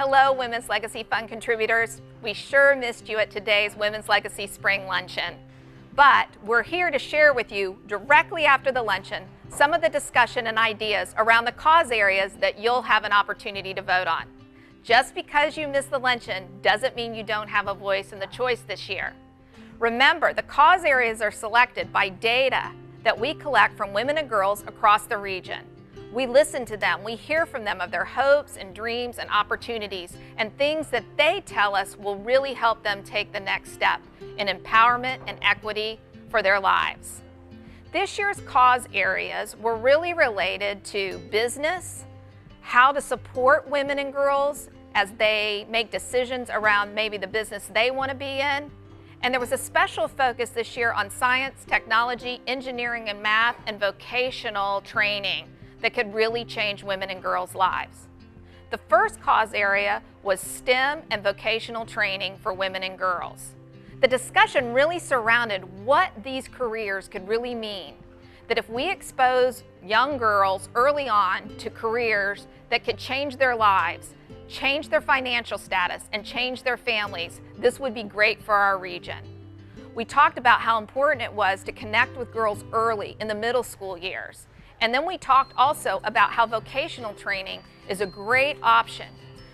Hello, Women's Legacy Fund contributors. We sure missed you at today's Women's Legacy Spring Luncheon. But we're here to share with you, directly after the luncheon, some of the discussion and ideas around the cause areas that you'll have an opportunity to vote on. Just because you missed the luncheon doesn't mean you don't have a voice in the choice this year. Remember, the cause areas are selected by data that we collect from women and girls across the region. We listen to them, we hear from them of their hopes and dreams and opportunities and things that they tell us will really help them take the next step in empowerment and equity for their lives. This year's cause areas were really related to business, how to support women and girls as they make decisions around maybe the business they want to be in. And there was a special focus this year on science, technology, engineering and math, and vocational training that could really change women and girls' lives. The first cause area was STEM and vocational training for women and girls. The discussion really surrounded what these careers could really mean. That if we expose young girls early on to careers that could change their lives, change their financial status, and change their families, this would be great for our region. We talked about how important it was to connect with girls early in the middle school years. And then we talked also about how vocational training is a great option.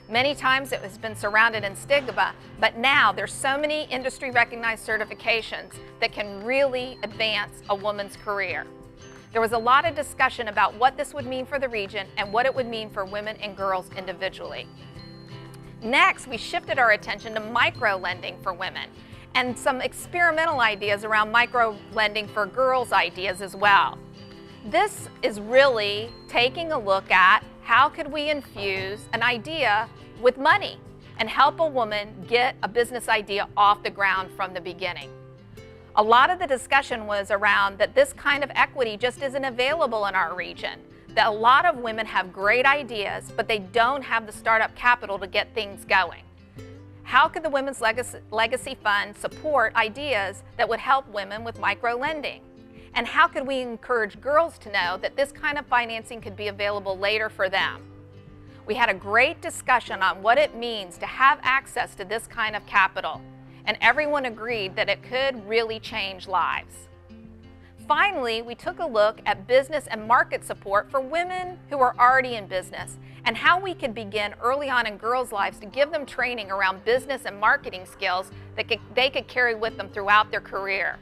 Many times it has been surrounded in stigma, but now there's so many industry recognized certifications that can really advance a woman's career. There was a lot of discussion about what this would mean for the region and what it would mean for women and girls individually. Next, we shifted our attention to micro-lending for women and some experimental ideas around micro-lending for girls ideas as well. This is really taking a look at how could we infuse an idea with money and help a woman get a business idea off the ground from the beginning. A lot of the discussion was around that this kind of equity just isn't available in our region, that a lot of women have great ideas, but they don't have the startup capital to get things going. How could the Women's Legacy Fund support ideas that would help women with micro-lending? And how could we encourage girls to know that this kind of financing could be available later for them? We had a great discussion on what it means to have access to this kind of capital, and everyone agreed that it could really change lives. Finally, we took a look at business and market support for women who are already in business and how we could begin early on in girls' lives to give them training around business and marketing skills that they could carry with them throughout their career.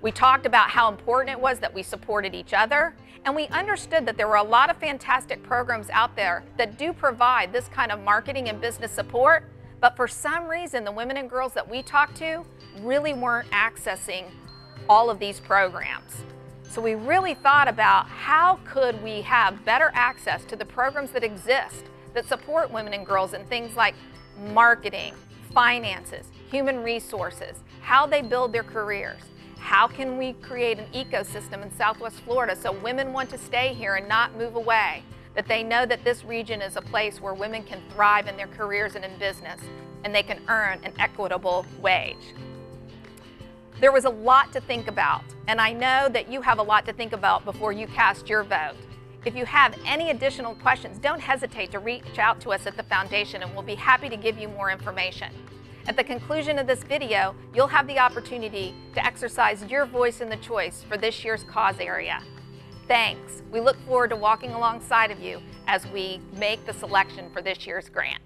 We talked about how important it was that we supported each other, and we understood that there were a lot of fantastic programs out there that do provide this kind of marketing and business support, but for some reason the women and girls that we talked to really weren't accessing all of these programs. So we really thought about how could we have better access to the programs that exist that support women and girls in things like marketing, finances, human resources, how they build their careers. How can we create an ecosystem in Southwest Florida so women want to stay here and not move away? That they know that this region is a place where women can thrive in their careers and in business, and they can earn an equitable wage. There was a lot to think about, and I know that you have a lot to think about before you cast your vote. If you have any additional questions, don't hesitate to reach out to us at the Foundation, and we'll be happy to give you more information. At the conclusion of this video, you'll have the opportunity to exercise your voice in the choice for this year's cause area. Thanks. We look forward to walking alongside of you as we make the selection for this year's grant.